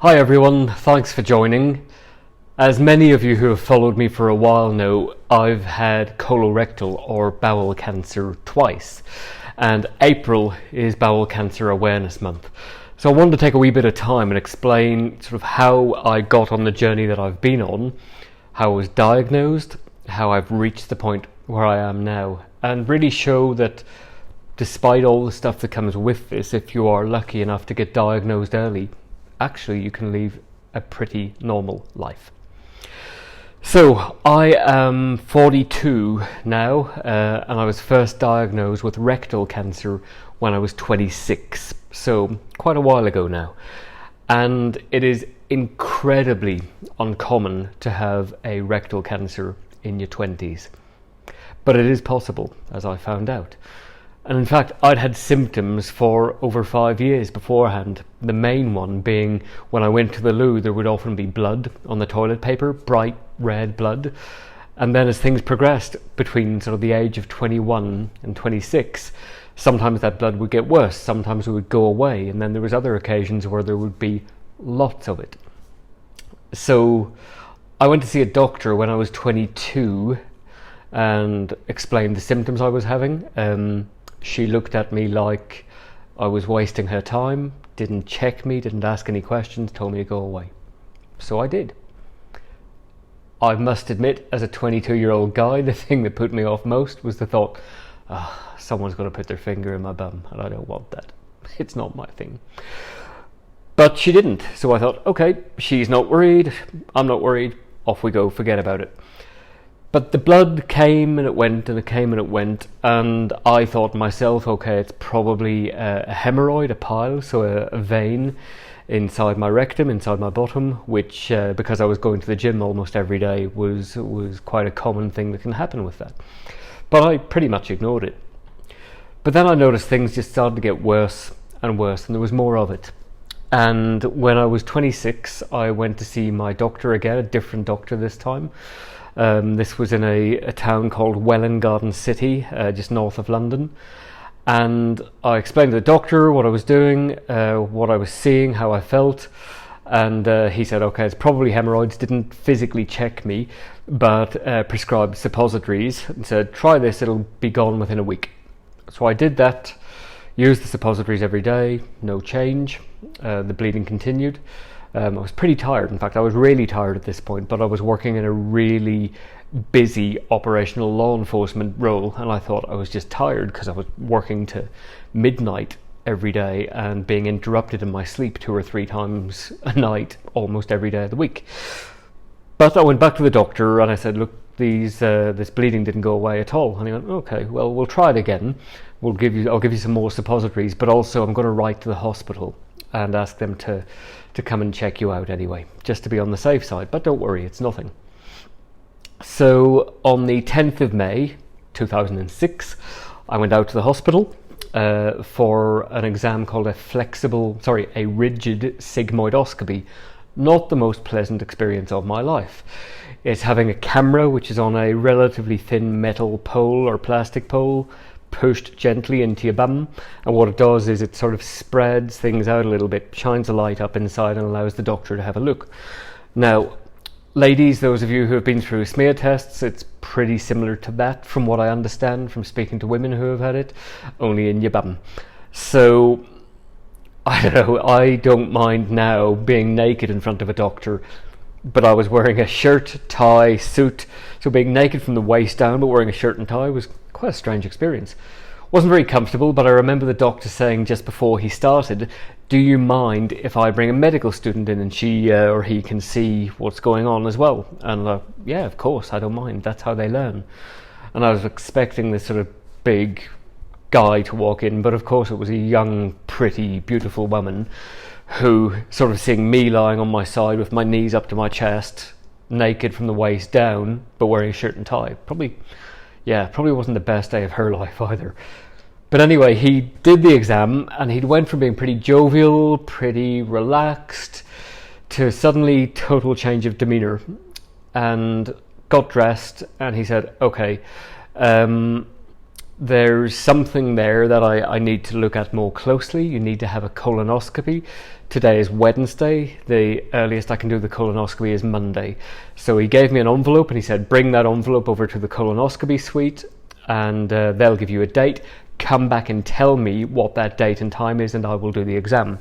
Hi everyone, thanks for joining. As many of you who have followed me for a while know, I've had colorectal or bowel cancer twice, and April is Bowel Cancer Awareness Month. So I wanted to take a wee bit of time and explain sort of how I got on the journey that I've been on, how I was diagnosed, how I've reached the point where I am now, and really show that despite all the stuff that comes with this, if you are lucky enough to get diagnosed early, actually you can live a pretty normal life. So I am 42 now, and I was first diagnosed with rectal cancer when I was 26, so quite a while ago now. And it is incredibly uncommon to have a rectal cancer in your 20s, but it is possible, as I found out. And in fact, I'd had symptoms for over 5 years beforehand. The main one being when I went to the loo, there would often be blood on the toilet paper, bright red blood. And then as things progressed between sort of the age of 21 and 26, sometimes that blood would get worse, sometimes it would go away. And then there was other occasions where there would be lots of it. So I went to see a doctor when I was 22 and explained the symptoms I was having. She looked at me like I was wasting her time, didn't check me, didn't ask any questions, told me to go away. So I did. I must admit, as a 22-year-old guy, the thing that put me off most was the thought, someone's going to put their finger in my bum, and I don't want that. It's not my thing. But she didn't, so I thought, okay, she's not worried, I'm not worried, off we go, forget about it. But the blood came and it went and it came and it went, and I thought to myself, okay, it's probably a hemorrhoid, a pile, so a vein inside my rectum, inside my bottom, which, because I was going to the gym almost every day, was quite a common thing that can happen with that. But I pretty much ignored it. But then I noticed things just started to get worse and worse, and there was more of it. And when I was 26, I went to see my doctor again, a different doctor this time. This was in a town called Welwyn Garden City, just north of London. And I explained to the doctor what I was doing, what I was seeing, how I felt. And he said, okay, it's probably hemorrhoids, didn't physically check me, but prescribed suppositories and said, try this, it'll be gone within a week. So I did that, used the suppositories every day, no change. The bleeding continued. I was pretty tired. In fact, I was really tired at this point, but I was working in a really busy operational law enforcement role, and I thought I was just tired because I was working to midnight every day and being interrupted in my sleep 2 or 3 times a night almost every day of the week. But I went back to the doctor and I said, look, this bleeding didn't go away at all. And he went, okay, well, we'll try it again. I'll give you some more suppositories, but also I'm going to write to the hospital and ask them to come and check you out anyway, just to be on the safe side. But don't worry, it's nothing. So on the 10th of May 2006, I went out to the hospital for an exam called a rigid sigmoidoscopy. Not the most pleasant experience of my life. It's having a camera which is on a relatively thin metal pole or plastic pole, pushed gently into your bum, and what it does is it sort of spreads things out a little bit, shines a light up inside and allows the doctor to have a look. Now, ladies, those of you who have been through smear tests, it's pretty similar to that from what I understand from speaking to women who have had it, only in your bum. So, I don't know, I don't mind now being naked in front of a doctor, but I was wearing a shirt, tie, suit, so being naked from the waist down but wearing a shirt and tie was quite a strange experience. Wasn't very comfortable, but I remember the doctor saying just before he started, do you mind if I bring a medical student in and she or he can see what's going on as well? And yeah, of course, I don't mind, that's how they learn. And I was expecting this sort of big guy to walk in, but of course it was a young, pretty, beautiful woman who, sort of seeing me lying on my side with my knees up to my chest, naked from the waist down, but wearing a shirt and tie, probably wasn't the best day of her life either. But anyway, he did the exam and he went from being pretty jovial, pretty relaxed, to suddenly total change of demeanour, and got dressed and he said, okay, there's something there that I need to look at more closely. You need to have a colonoscopy. Today is Wednesday. The earliest I can do the colonoscopy is Monday. So he gave me an envelope and he said, bring that envelope over to the colonoscopy suite and they'll give you a date. Come back and tell me what that date and time is and I will do the exam.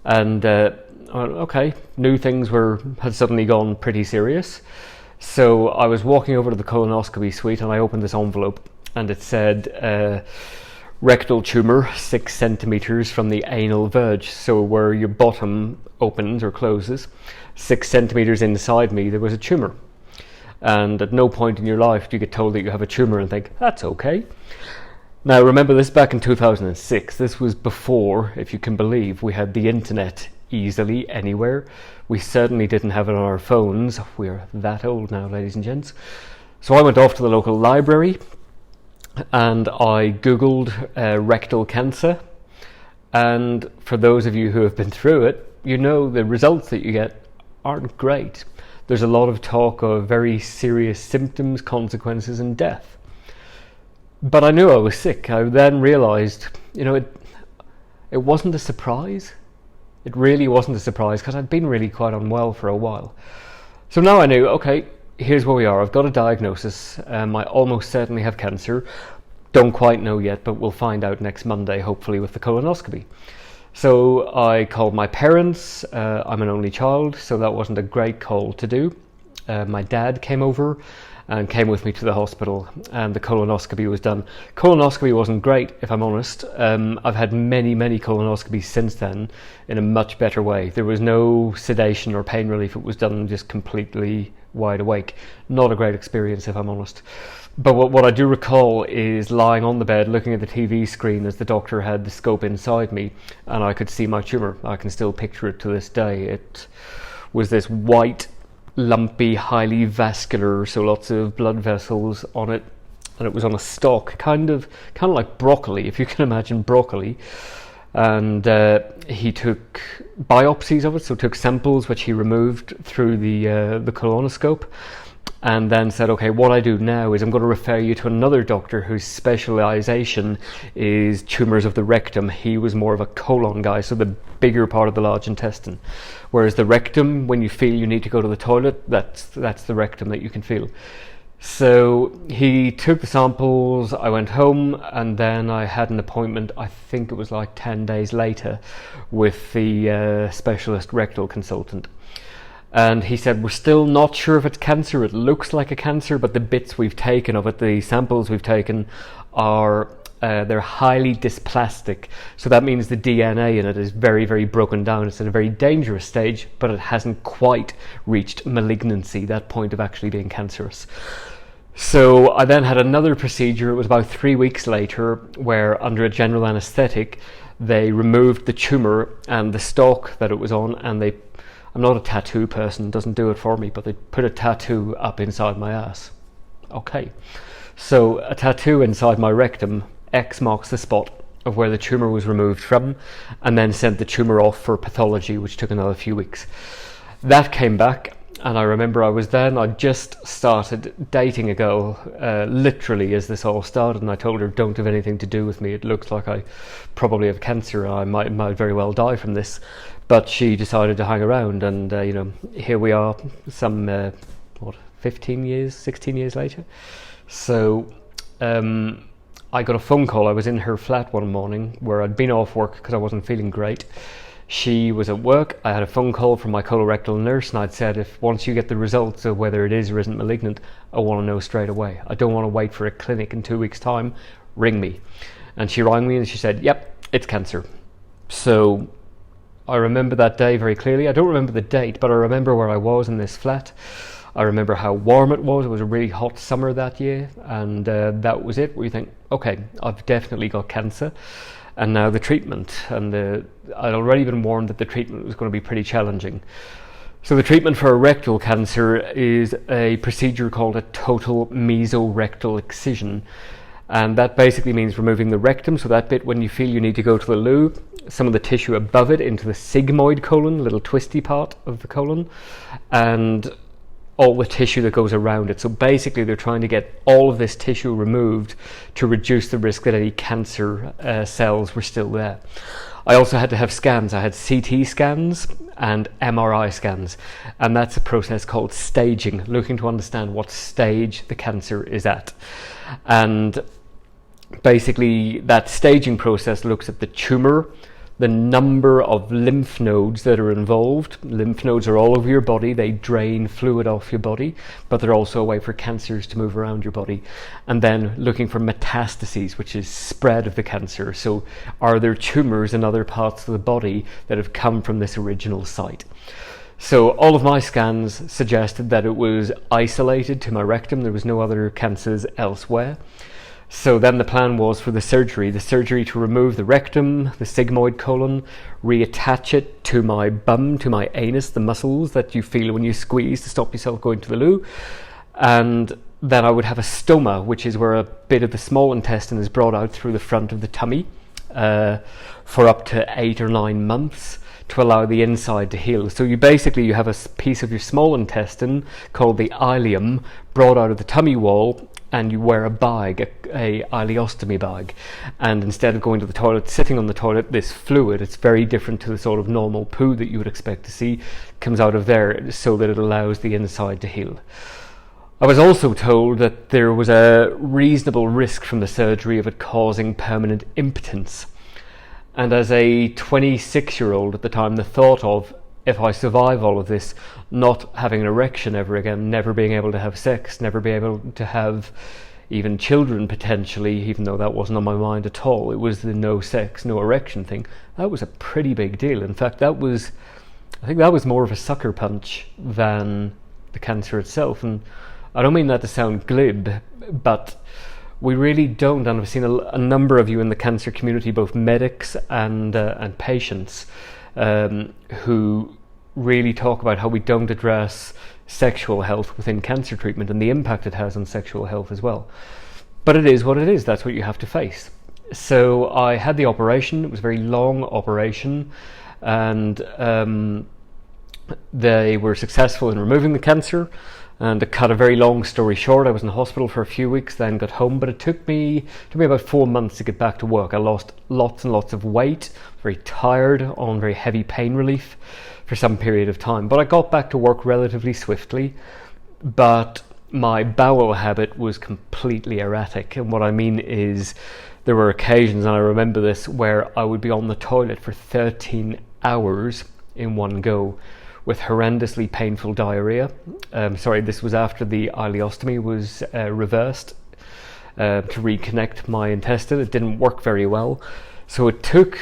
And okay, knew things had suddenly gone pretty serious. So I was walking over to the colonoscopy suite and I opened this envelope and it said rectal tumour 6 centimetres from the anal verge, so where your bottom opens or closes, 6 centimetres inside me there was a tumour. And at no point in your life do you get told that you have a tumour and think, that's okay. Now remember, this back in 2006, this was before, if you can believe, we had the internet easily anywhere. We certainly didn't have it on our phones. We're that old now, ladies and gents. So I went off to the local library and I googled rectal cancer, and for those of you who have been through it, you know the results that you get aren't great. There's a lot of talk of very serious symptoms, consequences and death. But I knew I was sick. I then realised, it wasn't a surprise. It really wasn't a surprise because I'd been really quite unwell for a while. So now I knew, okay, here's where we are. I've got a diagnosis. I almost certainly have cancer. Don't quite know yet, but we'll find out next Monday, hopefully, with the colonoscopy. So I called my parents. I'm an only child, so that wasn't a great call to do. My dad came over and came with me to the hospital, and the colonoscopy was done. Colonoscopy wasn't great, if I'm honest. I've had many colonoscopies since then in a much better way. There was no sedation or pain relief. It was done just completely wide awake. Not a great experience, if I'm honest. But what I do recall is lying on the bed looking at the TV screen as the doctor had the scope inside me and I could see my tumour. I can still picture it to this day. It was this white, lumpy, highly vascular, so lots of blood vessels on it, and it was on a stalk, kind of like broccoli, if you can imagine broccoli. And he took biopsies of it, so took samples which he removed through the colonoscope, and then said, okay, what I do now is I'm going to refer you to another doctor whose specialisation is tumours of the rectum. He was more of a colon guy, so the bigger part of the large intestine. Whereas the rectum, when you feel you need to go to the toilet, that's the rectum that you can feel. So he took the samples, I went home, and then I had an appointment, I think it was like 10 days later, with the specialist rectal consultant. And he said, we're still not sure if it's cancer. It looks like a cancer, but the bits we've taken of it, the samples we've taken, are they're highly dysplastic. So that means the DNA in it is very, very broken down. It's at a very dangerous stage, but it hasn't quite reached malignancy, that point of actually being cancerous. So I then had another procedure. It was about 3 weeks later, where under a general anaesthetic, they removed the tumour and the stalk that it was on, and I'm not a tattoo person, doesn't do it for me, but they put a tattoo up inside my ass. Okay, so a tattoo inside my rectum, X marks the spot of where the tumour was removed from, and then sent the tumour off for pathology, which took another few weeks. That came back, and I remember I just started dating a girl, literally as this all started, and I told her, don't have anything to do with me. It looks like I probably have cancer, I might very well die from this. But she decided to hang around, and here we are, some 16 years later. So I got a phone call. I was in her flat one morning where I'd been off work because I wasn't feeling great. She was at work. I had a phone call from my colorectal nurse, and I'd said, if once you get the results of whether it is or isn't malignant, I want to know straight away. I don't want to wait for a clinic in 2 weeks' time. Ring me. And she rang me and she said, yep, it's cancer. So I remember that day very clearly. I don't remember the date, but I remember where I was in this flat. I remember how warm it was. It was a really hot summer that year, and that was it, where you think, okay, I've definitely got cancer. And now the treatment, and I'd already been warned that the treatment was going to be pretty challenging. So the treatment for rectal cancer is a procedure called a total mesorectal excision. And that basically means removing the rectum, so that bit when you feel you need to go to the loo, some of the tissue above it into the sigmoid colon, little twisty part of the colon, and all the tissue that goes around it. So basically they're trying to get all of this tissue removed to reduce the risk that any cancer cells were still there. I also had to have scans. I had CT scans and MRI scans, and that's a process called staging, looking to understand what stage the cancer is at. And basically that staging process looks at the tumour, the number of lymph nodes that are involved. Lymph nodes are all over your body. They drain fluid off your body, but they're also a way for cancers to move around your body. And then looking for metastases, which is spread of the cancer. So are there tumours in other parts of the body that have come from this original site? So all of my scans suggested that it was isolated to my rectum. There was no other cancers elsewhere. So then the plan was for the surgery to remove the rectum, the sigmoid colon, reattach it to my bum, to my anus, the muscles that you feel when you squeeze to stop yourself going to the loo. And then I would have a stoma, which is where a bit of the small intestine is brought out through the front of the tummy for up to 8 or 9 months to allow the inside to heal. So you have a piece of your small intestine called the ileum brought out of the tummy wall, and you wear a bag, a ileostomy bag, and instead of going to the toilet, sitting on the toilet, this fluid, it's very different to the sort of normal poo that you would expect to see, comes out of there so that it allows the inside to heal. I was also told that there was a reasonable risk from the surgery of it causing permanent impotence. And as a 26-year-old at the time, the thought of, if I survive all of this, not having an erection ever again, never being able to have sex, never being able to have even children potentially, even though that wasn't on my mind at all, it was the no sex, no erection thing. That was a pretty big deal. In fact, I think that was more of a sucker punch than the cancer itself. And I don't mean that to sound glib, but we really don't, and I've seen a number of you in the cancer community, both medics and patients, who really talk about how we don't address sexual health within cancer treatment and the impact it has on sexual health as well. But it is what it is. That's what you have to face. So I had the operation. It was a very long operation, and they were successful in removing the cancer. And to cut a very long story short, I was in hospital for a few weeks, then got home, but it took me about 4 months to get back to work. I lost lots and lots of weight, very tired, on very heavy pain relief for some period of time. But I got back to work relatively swiftly, but my bowel habit was completely erratic. And what I mean is there were occasions, and I remember this, where I would be on the toilet for 13 hours in one go, with horrendously painful diarrhea. This was after the ileostomy was reversed to reconnect my intestine. It didn't work very well. So it took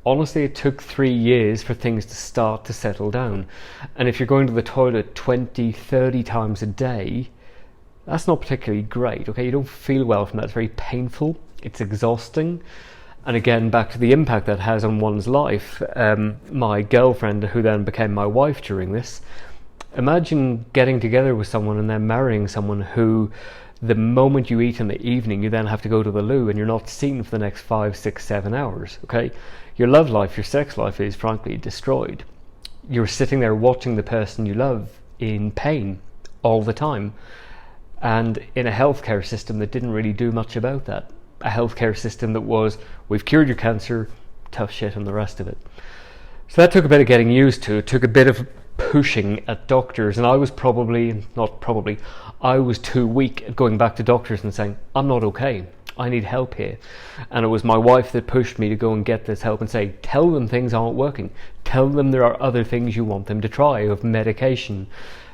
3 years for things to start to settle down. And if you're going to the toilet 20, 30 times a day, that's not particularly great, okay? You don't feel well from that. It's very painful. It's exhausting. And again, back to the impact that has on one's life. My girlfriend, who then became my wife during this, imagine getting together with someone and then marrying someone who, the moment you eat in the evening, you then have to go to the loo and you're not seen for the next 5, 6, 7 hours, okay? Your love life, your sex life is frankly destroyed. You're sitting there watching the person you love in pain all the time, and in a healthcare system that didn't really do much about that. A healthcare system that was, we've cured your cancer, tough shit, and the rest of it. So that took a bit of getting used to. It took a bit of pushing at doctors, and I was I was too weak at going back to doctors and saying, I'm not okay, I need help here. And it was my wife that pushed me to go and get this help and say, tell them things aren't working. Tell them there are other things you want them to try, of medication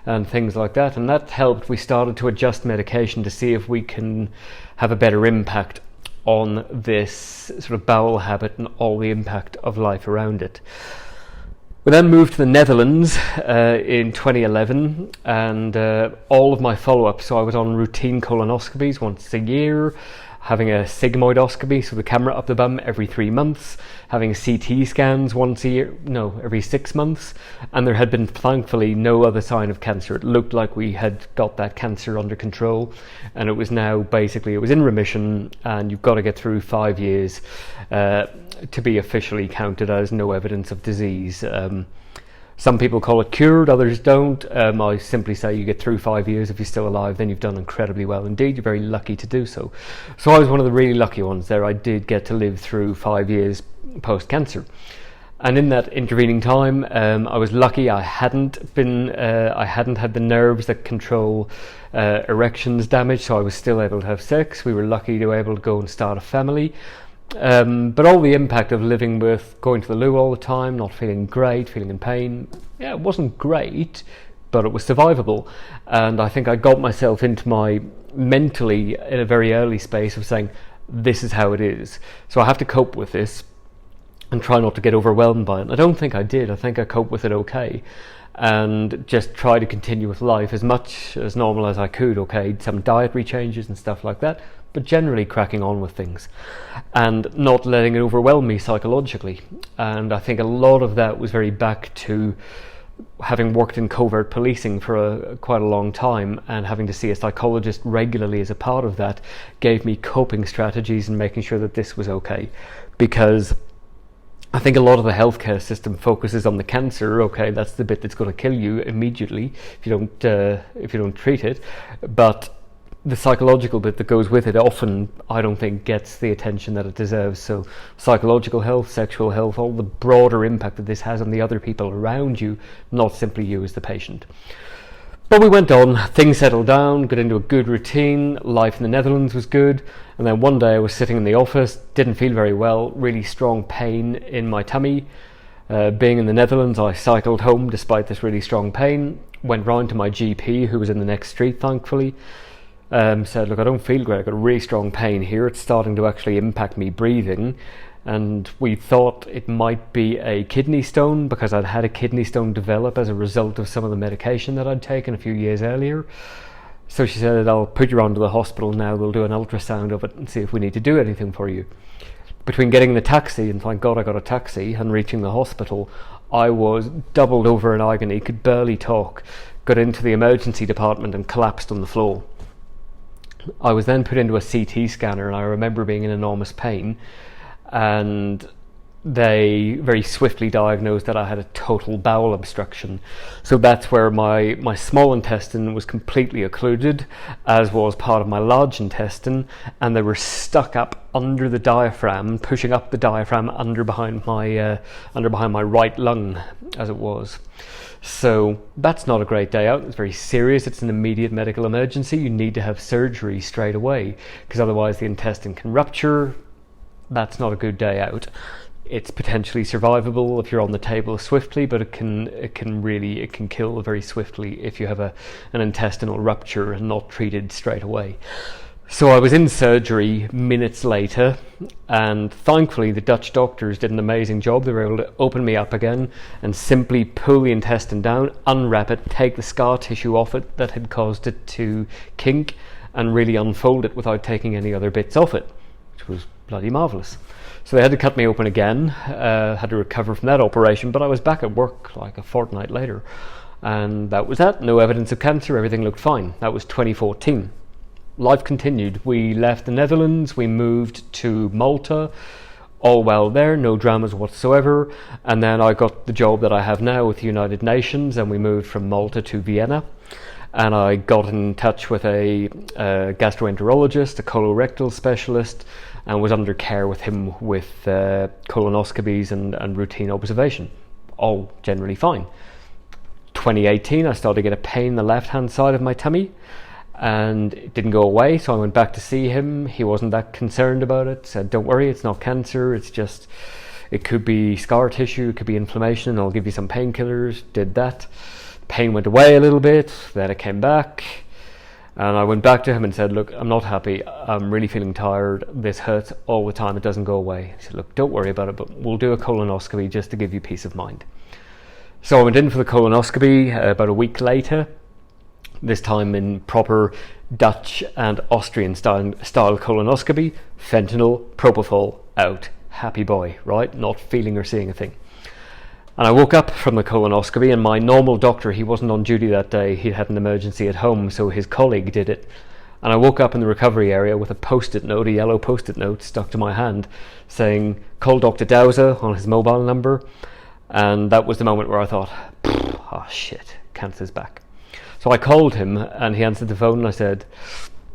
and things like that. And that helped. We started to adjust medication to see if we can have a better impact on this sort of bowel habit and all the impact of life around it. We then moved to the Netherlands in 2011, and all of my follow-ups, so I was on routine colonoscopies once a year, having a sigmoidoscopy, so the camera up the bum, every 3 months, having CT scans every 6 months, and there had been thankfully no other sign of cancer. It looked like we had got that cancer under control, and it was now basically, it was in remission, and you've got to get through 5 years to be officially counted as no evidence of disease. Some people call it cured, others don't. I simply say you get through 5 years. If you're still alive, then you've done incredibly well indeed. You're very lucky to do so. So I was one of the really lucky ones there. I did get to live through 5 years post-cancer. And in that intervening time, I was lucky I hadn't had the nerves that control erections damaged, so I was still able to have sex. We were lucky to be able to go and start a family. But all the impact of living with going to the loo all the time, not feeling great, feeling in pain, yeah, it wasn't great, but it was survivable. And I think I got myself into my mentally in a very early space of saying, this is how it is. So I have to cope with this and try not to get overwhelmed by it. And I don't think I did. I think I coped with it okay. And just try to continue with life as much as normal as I could, okay? Some dietary changes and stuff like that, but generally cracking on with things and not letting it overwhelm me psychologically. And I think a lot of that was very back to having worked in covert policing for quite a long time, and having to see a psychologist regularly as a part of that gave me coping strategies and making sure that this was okay. Because I think a lot of the healthcare system focuses on the cancer. Okay, that's the bit that's going to kill you immediately if you don't treat it. But the psychological bit that goes with it often, I don't think, gets the attention that it deserves. So psychological health, sexual health, all the broader impact that this has on the other people around you, not simply you as the patient. But we went on, things settled down, got into a good routine, life in the Netherlands was good, and then one day I was sitting in the office, didn't feel very well, really strong pain in my tummy. Being in the Netherlands, I cycled home despite this really strong pain, went round to my GP, who was in the next street thankfully, said, look, I don't feel great, I've got a really strong pain here, it's starting to actually impact me breathing. And we thought it might be a kidney stone, because I'd had a kidney stone develop as a result of some of the medication that I'd taken a few years earlier. So she said, I'll put you on to the hospital now, we'll do an ultrasound of it and see if we need to do anything for you. Between getting the taxi, and thank God I got a taxi, and reaching the hospital, I was doubled over in agony, could barely talk, got into the emergency department and collapsed on the floor. I was then put into a CT scanner, and I remember being in enormous pain. And they very swiftly diagnosed that I had a total bowel obstruction. So that's where my small intestine was completely occluded, as was part of my large intestine, and they were stuck up under the diaphragm, pushing up the diaphragm under behind my right lung, as it was. So that's not a great day out. It's very serious. It's an immediate medical emergency. You need to have surgery straight away, because otherwise the intestine can rupture. That's not a good day out. It's potentially survivable if you're on the table swiftly, but it can kill very swiftly if you have an intestinal rupture and not treated straight away. So I was in surgery minutes later, and thankfully the Dutch doctors did an amazing job. They were able to open me up again and simply pull the intestine down, unwrap it, take the scar tissue off it that had caused it to kink, and really unfold it without taking any other bits off it, which was bloody marvellous. So they had to cut me open again, had to recover from that operation, but I was back at work like a fortnight later, and that was that. No evidence of cancer, everything looked fine. That was 2014. Life continued. We left the Netherlands, we moved to Malta, all well there, no dramas whatsoever, and then I got the job that I have now with the United Nations, and we moved from Malta to Vienna. And I got in touch with a gastroenterologist, a colorectal specialist, and was under care with him with colonoscopies and routine observation. All generally fine. 2018, I started to get a pain in the left-hand side of my tummy, and it didn't go away, so I went back to see him. He wasn't that concerned about it, said, don't worry, it's not cancer, it's just, it could be scar tissue, it could be inflammation, and I'll give you some painkillers. Did that. Pain went away a little bit, then it came back, and I went back to him and said, look, I'm not happy, I'm really feeling tired, this hurts all the time, it doesn't go away. He said, look, don't worry about it, but we'll do a colonoscopy just to give you peace of mind. So I went in for the colonoscopy about a week later, this time in proper Dutch and Austrian style colonoscopy, fentanyl, propofol, out, happy boy, right, not feeling or seeing a thing. And I woke up from the colonoscopy, and my normal doctor, he wasn't on duty that day, he had an emergency at home, so his colleague did it. And I woke up in the recovery area with a post-it note, a yellow post-it note stuck to my hand, saying, call Dr. Dowser on his mobile number. And that was the moment where I thought, oh shit, cancer's back. So I called him and he answered the phone and I said,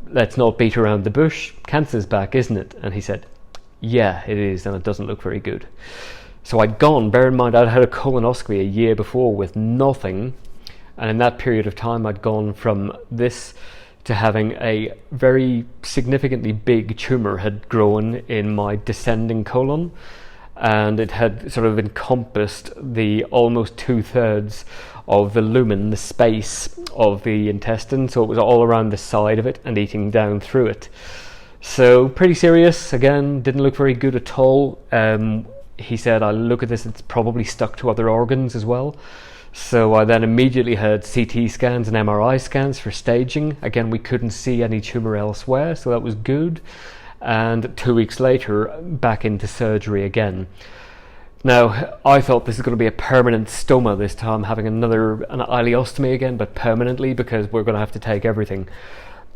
let's not beat around the bush, cancer's back, isn't it? And he said, yeah, it is, and it doesn't look very good. So I'd gone, bear in mind I'd had a colonoscopy a year before with nothing, and in that period of time I'd gone from this to having a very significantly big tumour had grown in my descending colon, and it had sort of encompassed the almost 2/3 of the lumen, the space of the intestine, so it was all around the side of it and eating down through it. So pretty serious, again, didn't look very good at all. He said, I look at this, it's probably stuck to other organs as well. So I then immediately had CT scans and MRI scans for staging. Again, we couldn't see any tumour elsewhere, so that was good. And 2 weeks later, back into surgery again. Now, I thought this is going to be a permanent stoma this time, having an ileostomy again, but permanently, because we're going to have to take everything.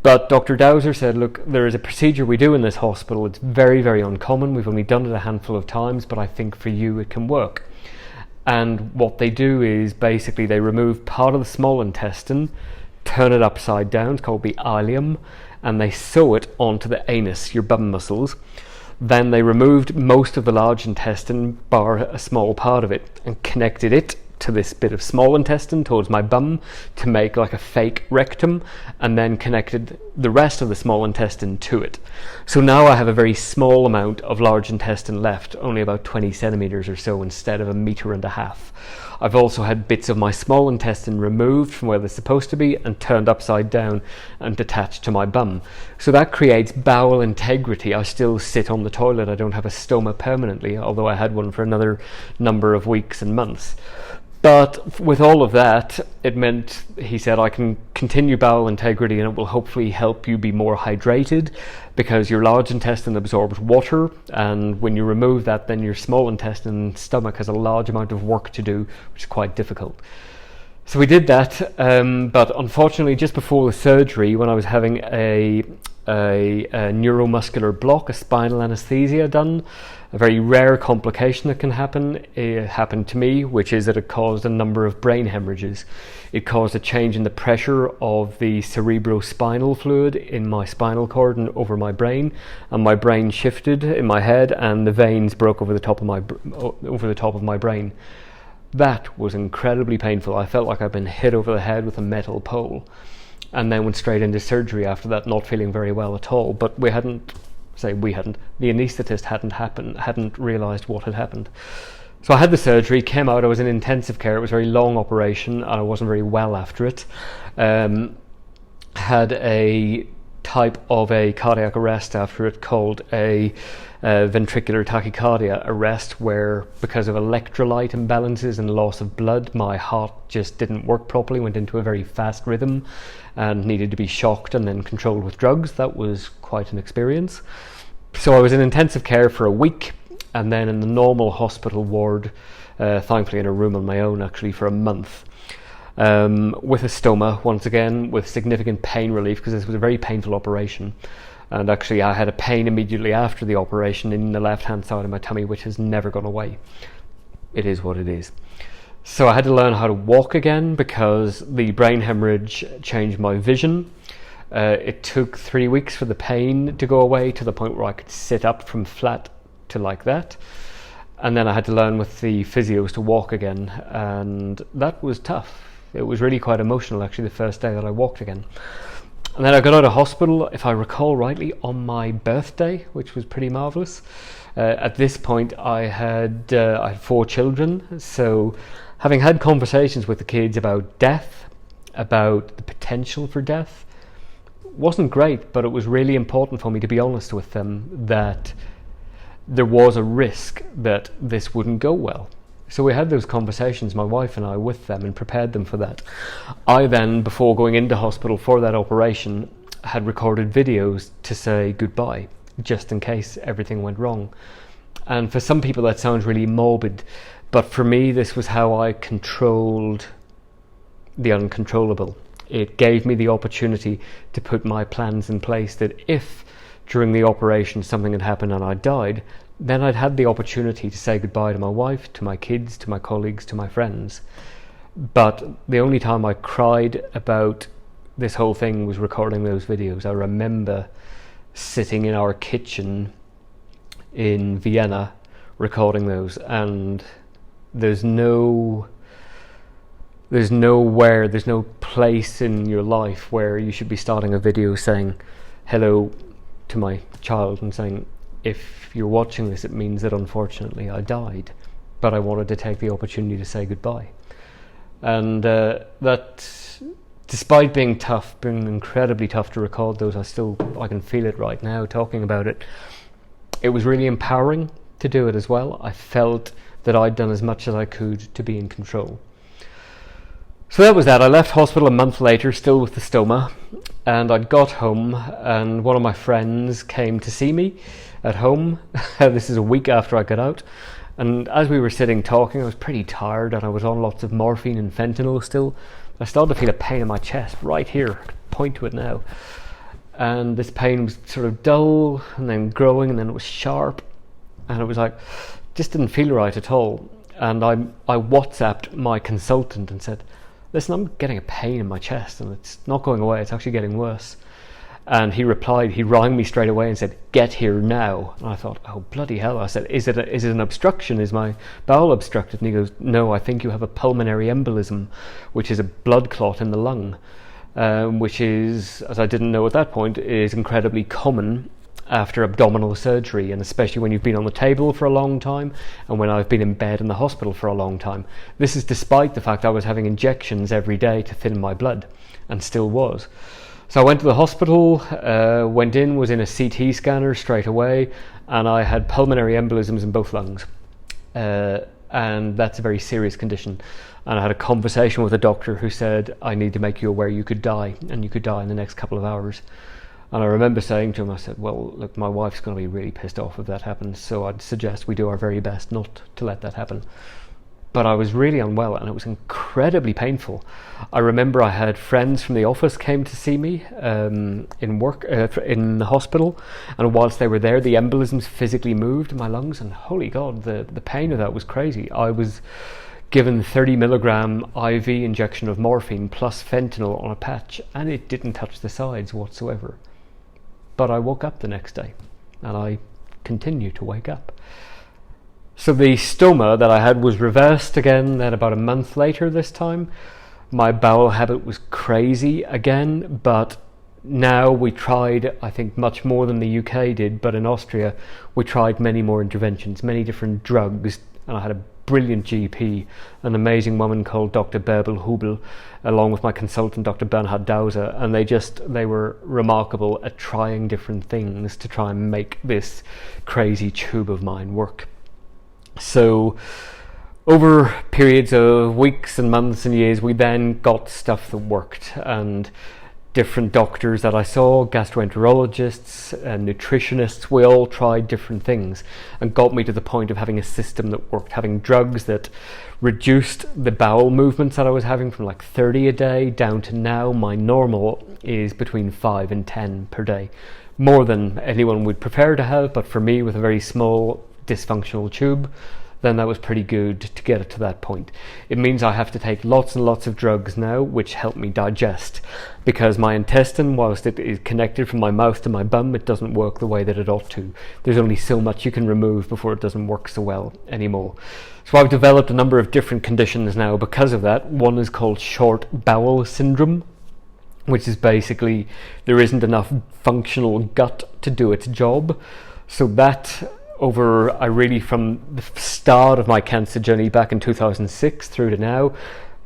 But Dr. Dowser said, look, there is a procedure we do in this hospital. It's very, very uncommon. We've only done it a handful of times, but I think for you it can work. And what they do is basically they remove part of the small intestine, turn it upside down, it's called the ileum, and they sew it onto the anus, your bum muscles. Then they removed most of the large intestine, bar a small part of it, and connected it to this bit of small intestine towards my bum to make like a fake rectum, and then connected the rest of the small intestine to it. So now I have a very small amount of large intestine left, only about 20 centimeters or so instead of 1.5 meters. I've also had bits of my small intestine removed from where they're supposed to be and turned upside down and attached to my bum. So that creates bowel integrity. I still sit on the toilet. I don't have a stoma permanently, although I had one for another number of weeks and months. But with all of that, it meant, he said, I can continue bowel integrity and it will hopefully help you be more hydrated, because your large intestine absorbs water, and when you remove that, then your small intestine and stomach has a large amount of work to do, which is quite difficult. So we did that, but unfortunately just before the surgery, when I was having a neuromuscular block, a spinal anesthesia done, a very rare complication that can happen, it happened to me, which is that it caused a number of brain hemorrhages. It caused a change in the pressure of the cerebrospinal fluid in my spinal cord and over my brain, and my brain shifted in my head and the veins broke over the top of my brain. That was incredibly painful. I felt like I'd been hit over the head with a metal pole, and then went straight into surgery after that, not feeling very well at all. But the anaesthetist hadn't realised what had happened. So I had the surgery, came out, I was in intensive care. It was a very long operation and I wasn't very well after it. Had a type of a cardiac arrest after it called a ventricular tachycardia arrest, where because of electrolyte imbalances and loss of blood, my heart just didn't work properly, went into a very fast rhythm and needed to be shocked and then controlled with drugs. That was quite an experience. So I was in intensive care for a week, and then in the normal hospital ward, thankfully in a room on my own actually, for a month. With a stoma, once again, with significant pain relief, because this was a very painful operation. And actually I had a pain immediately after the operation in the left hand side of my tummy, which has never gone away. It is what it is. So I had to learn how to walk again, because the brain hemorrhage changed my vision. It took 3 weeks for the pain to go away, to the point where I could sit up from flat to like that. And then I had to learn with the physios to walk again, and that was tough. It was really quite emotional actually the first day that I walked again. And then I got out of hospital, if I recall rightly, on my birthday, which was pretty marvellous. At this point I had 4 children, so having had conversations with the kids about death, about the potential for death, wasn't great, but it was really important for me to be honest with them that there was a risk that this wouldn't go well. So we had those conversations, my wife and I, with them, and prepared them for that. I then, before going into hospital for that operation, had recorded videos to say goodbye, just in case everything went wrong. And for some people that sounds really morbid, but for me this was how I controlled the uncontrollable. It gave me the opportunity to put my plans in place, that if during the operation something had happened and I died, then I'd had the opportunity to say goodbye to my wife, to my kids, to my colleagues, to my friends. But the only time I cried about this whole thing was recording those videos. I remember sitting in our kitchen in Vienna recording those, and there's no place in your life where you should be starting a video saying hello to my child and saying, if you're watching this, it means that unfortunately I died, but I wanted to take the opportunity to say goodbye. And that, despite being tough, being incredibly tough to record those, I can feel it right now talking about it. It was really empowering to do it as well. I felt that I'd done as much as I could to be in control. So that was that. I left hospital a month later, still with the stoma, and I got home, and one of my friends came to see me at home. This is a week after I got out. And as we were sitting talking, I was pretty tired, and I was on lots of morphine and fentanyl still. I started to feel a pain in my chest right here. I could point to it now. And this pain was sort of dull and then growing, and then it was sharp, and it was like, just didn't feel right at all. And I WhatsApped my consultant and said, listen, I'm getting a pain in my chest and it's not going away, it's actually getting worse. And he replied, he rang me straight away and said, get here now. And I thought, oh bloody hell. I said, is it an obstruction? Is my bowel obstructed? And he goes, no, I think you have a pulmonary embolism, which is a blood clot in the lung, which is, as I didn't know at that point, is incredibly common after abdominal surgery, and especially when you've been on the table for a long time and when I've been in bed in the hospital for a long time. This is despite the fact I was having injections every day to thin my blood, and still was. So I went to the hospital, was in a CT scanner straight away, and I had pulmonary embolisms in both lungs. And that's a very serious condition. And I had a conversation with a doctor who said, I need to make you aware you could die, and you could die in the next couple of hours. And I remember saying to him, I said, well, look, my wife's going to be really pissed off if that happens, so I'd suggest we do our very best not to let that happen. But I was really unwell, and it was incredibly painful. I remember I had friends from the office came to see me in the hospital, and whilst they were there, the embolisms physically moved in my lungs, and holy God, the pain of that was crazy. I was given 30 milligram IV injection of morphine plus fentanyl on a patch, and it didn't touch the sides whatsoever. But I woke up the next day, and I continue to wake up. So the stoma that I had was reversed again, then about a month later this time. My bowel habit was crazy again, but now we tried, I think, much more than the UK did, but in Austria we tried many more interventions, many different drugs, and I had a brilliant GP, an amazing woman called Dr. Hubel, along with my consultant Dr. Bernhard Dauser, and they were remarkable at trying different things to try and make this crazy tube of mine work. So over periods of weeks and months and years, we then got stuff that worked, and different doctors that I saw, gastroenterologists and nutritionists, we all tried different things and got me to the point of having a system that worked, having drugs that reduced the bowel movements that I was having from like 30 a day down to now my normal is between 5 and 10 per day. More than anyone would prefer to have, but for me with a very small dysfunctional tube, then that was pretty good to get it to that point. It means I have to take lots and lots of drugs now which help me digest, because my intestine, whilst it is connected from my mouth to my bum, it doesn't work the way that it ought to. There's only so much you can remove before it doesn't work so well anymore. So I've developed a number of different conditions now because of that. One is called short bowel syndrome, which is basically there isn't enough functional gut to do its job. So that from the start of my cancer journey back in 2006 through to now,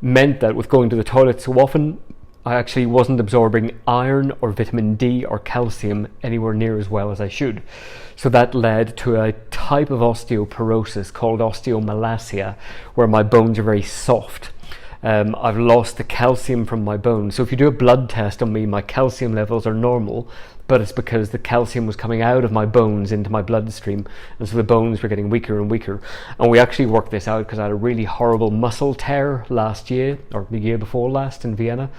meant that with going to the toilet so often, I actually wasn't absorbing iron or vitamin D or calcium anywhere near as well as I should. So that led to a type of osteoporosis called osteomalacia, where my bones are very soft. I've lost the calcium from my bones. So if you do a blood test on me, my calcium levels are normal, but it's because the calcium was coming out of my bones into my bloodstream, and so the bones were getting weaker and weaker. And we actually worked this out because I had a really horrible muscle tear last year, or the year before last, in Vienna,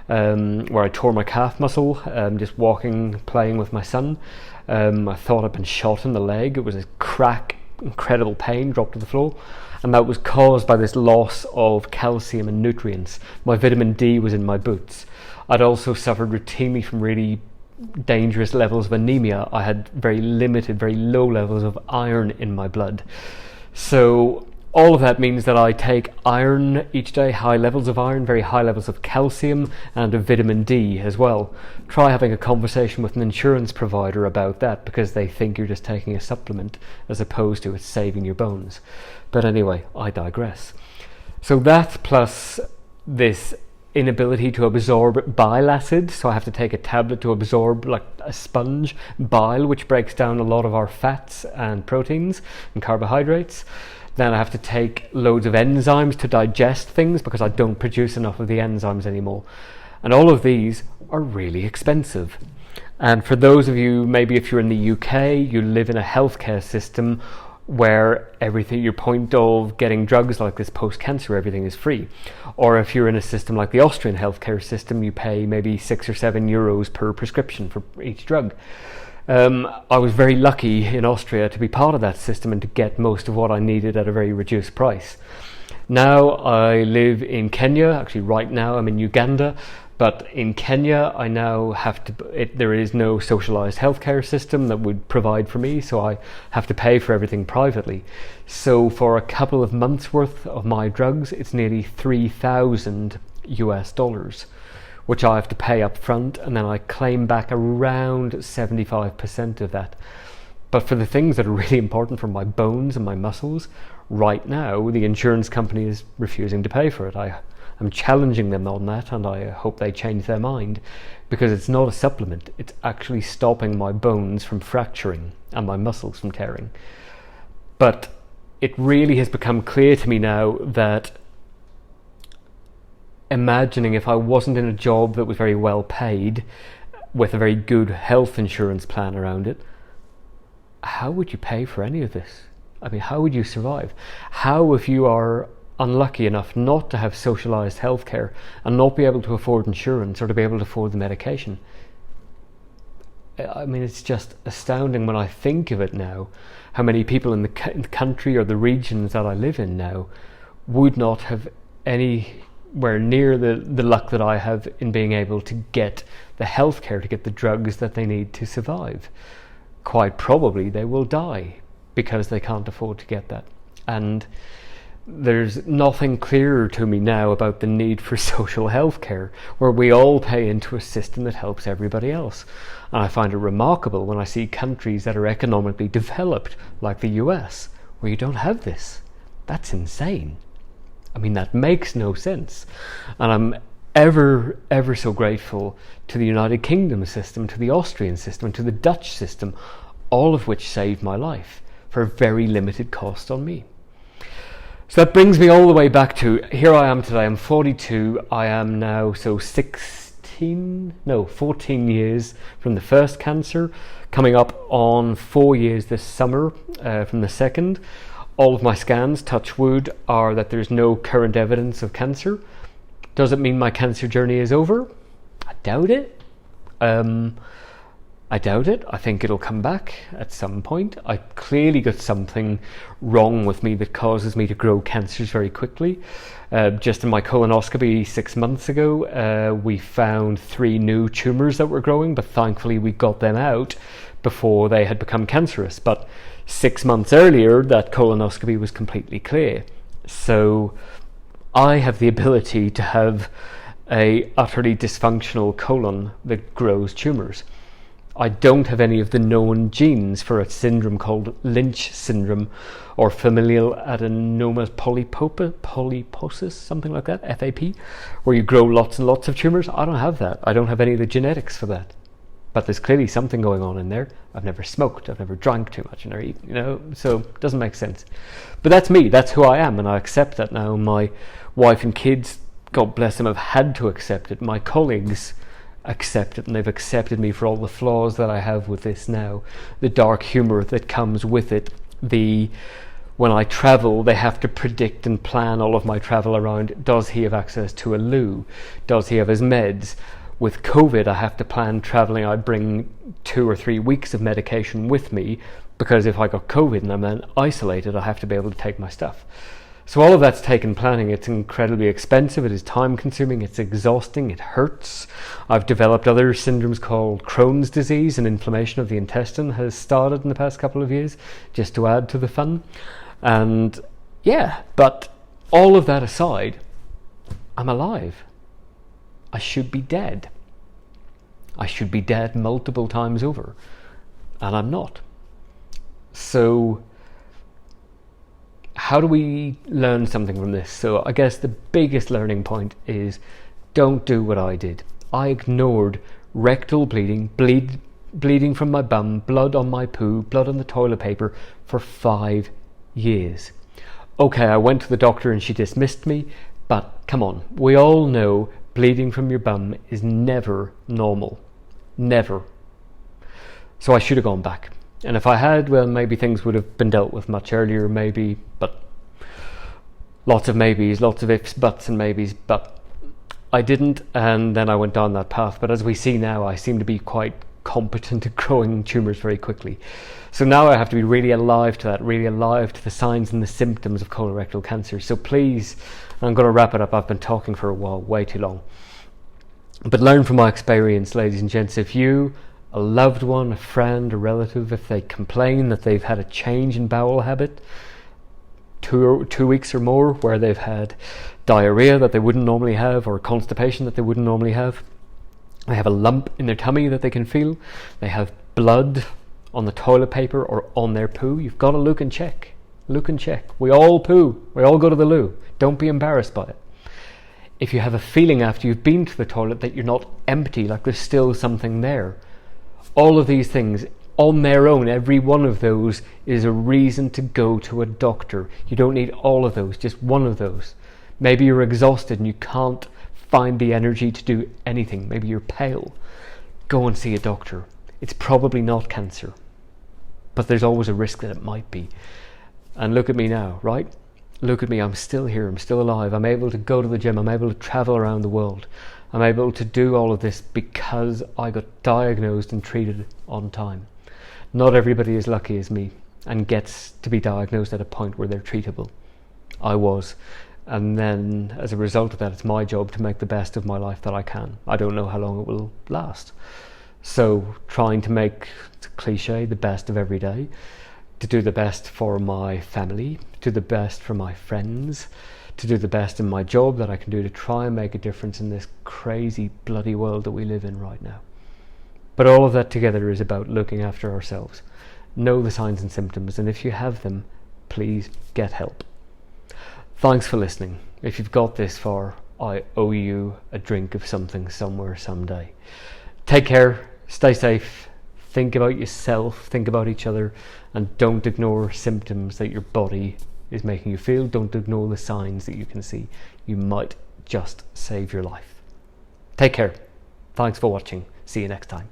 where I tore my calf muscle, just playing with my son. I thought I'd been shot in the leg. It was a crack, incredible pain, dropped to the floor. and that was caused by this loss of calcium and nutrients. My vitamin D was in my boots. I'd also suffered routinely from really dangerous levels of anemia. I had very limited, very low levels of iron in my blood. So all of that means that I take iron each day, high levels of iron, very high levels of calcium, and of vitamin D as well. Try having a conversation with an insurance provider about that, because they think you're just taking a supplement as opposed to it's saving your bones. But anyway, I digress. So that plus this inability to absorb bile acid, so I have to take a tablet to absorb, like a sponge, bile, which breaks down a lot of our fats and proteins and carbohydrates. Then I have to take loads of enzymes to digest things because I don't produce enough of the enzymes anymore. And all of these are really expensive. And for those of you, maybe if you're in the UK, you live in a healthcare system where everything, your point of getting drugs like this post-cancer, everything is free. Or if you're in a system like the Austrian healthcare system, you pay maybe €6 or €7 per prescription for each drug. I was very lucky in Austria to be part of that system and to get most of what I needed at a very reduced price. Now I live in Kenya. Actually, right now I'm in Uganda, but in Kenya I now have to, there is no socialized healthcare system that would provide for me, so I have to pay for everything privately. So for a couple of months worth of my drugs, it's nearly $3,000, which I have to pay up front, and then I claim back around 75% of that. But for the things that are really important for my bones and my muscles, right now the insurance company is refusing to pay for it. I'm challenging them on that, and I hope they change their mind, because it's not a supplement. It's actually stopping my bones from fracturing and my muscles from tearing. But it really has become clear to me now that imagining if I wasn't in a job that was very well paid with a very good health insurance plan around it, how would you pay for any of this? I mean, how would you survive? How, if you are unlucky enough not to have socialized healthcare and not be able to afford insurance or to be able to afford the medication? I mean, it's just astounding when I think of it now, how many people in the country or the regions that I live in now would not have anywhere near the luck that I have in being able to get the healthcare, to get the drugs that they need to survive. Quite probably they will die because they can't afford to get that. And there's nothing clearer to me now about the need for social health care, where we all pay into a system that helps everybody else. And I find it remarkable when I see countries that are economically developed, like the US, where you don't have this. That's insane. I mean, that makes no sense. And I'm ever so grateful to the United Kingdom system, to the Austrian system, and to the Dutch system, all of which saved my life for a very limited cost on me. So that brings me all the way back to, here I am today, I'm 42, I am now 14 years from the first cancer, coming up on 4 years this summer from the second. All of my scans, touch wood, are that there's no current evidence of cancer. Does it mean my cancer journey is over? I doubt it. I think it'll come back at some point. I clearly got something wrong with me that causes me to grow cancers very quickly. Just in my colonoscopy 6 months ago, we found 3 new tumours that were growing, but thankfully we got them out before they had become cancerous. But 6 months earlier, that colonoscopy was completely clear. So I have the ability to have a utterly dysfunctional colon that grows tumours. I don't have any of the known genes for a syndrome called Lynch syndrome, or familial adenomatous polyposis, something like that, FAP, where you grow lots and lots of tumours. I don't have that. I don't have any of the genetics for that. But there's clearly something going on in there. I've never smoked, I've never drank too much, I've never eaten, so it doesn't make sense. But that's me, that's who I am, and I accept that now. My wife and kids, God bless them, have had to accept it. My colleagues accept it, and they've accepted me for all the flaws that I have with this now. The dark humour that comes with it. When I travel, they have to predict and plan all of my travel around, does he have access to a loo? Does he have his meds? With COVID, I have to plan travelling. I bring 2 or 3 weeks of medication with me, because if I got COVID and I'm then isolated, I have to be able to take my stuff. So all of that's taken planning. It's incredibly expensive, it is time consuming, it's exhausting, it hurts. I've developed other syndromes called Crohn's disease, and inflammation of the intestine has started in the past couple of years, just to add to the fun. And yeah, but all of that aside, I'm alive. I should be dead. I should be dead multiple times over, and I'm not. So how do we learn something from this? So I guess the biggest learning point is, don't do what I did. I ignored rectal bleeding, bleeding from my bum, blood on my poo, blood on the toilet paper for 5 years. Okay, I went to the doctor and she dismissed me, but come on, we all know bleeding from your bum is never normal. Never. So I should have gone back. And if I had, well, maybe things would have been dealt with much earlier, maybe, but lots of maybes, lots of ifs, buts and maybes, but I didn't, and then I went down that path. But as we see now, I seem to be quite competent at growing tumours very quickly. So now I have to be really alive to that, really alive to the signs and the symptoms of colorectal cancer. So please, I'm going to wrap it up. I've been talking for a while, way too long. But learn from my experience, ladies and gents. If you, a loved one, a friend, a relative, if they complain that they've had a change in bowel habit, 2 weeks or more, where they've had diarrhea that they wouldn't normally have, or constipation that they wouldn't normally have, they have a lump in their tummy that they can feel, they have blood on the toilet paper or on their poo, you've got to look and check. Look and check. We all poo. We all go to the loo. Don't be embarrassed by it. If you have a feeling after you've been to the toilet that you're not empty, like there's still something there, all of these things on their own, every one of those is a reason to go to a doctor. You don't need all of those, just one of those. Maybe you're exhausted and you can't find the energy to do anything. Maybe you're pale. Go and see a doctor. It's probably not cancer, but there's always a risk that it might be. And look at me now, right? Look at me, I'm still here, I'm still alive. I'm able to go to the gym, I'm able to travel around the world. I'm able to do all of this because I got diagnosed and treated on time. Not everybody is lucky as me and gets to be diagnosed at a point where they're treatable. I was. And then as a result of that, it's my job to make the best of my life that I can. I don't know how long it will last. So trying to make, it's a cliche, the best of every day, to do the best for my family, to do the best for my friends, to do the best in my job that I can do to try and make a difference in this crazy bloody world that we live in right now. But all of that together is about looking after ourselves. Know the signs and symptoms, and if you have them, please get help. Thanks for listening. If you've got this far, I owe you a drink of something somewhere someday. Take care, stay safe, think about yourself, think about each other, and don't ignore symptoms that your body is making you feel. Don't ignore the signs that you can see. You might just save your life. Take care. Thanks for watching. See you next time.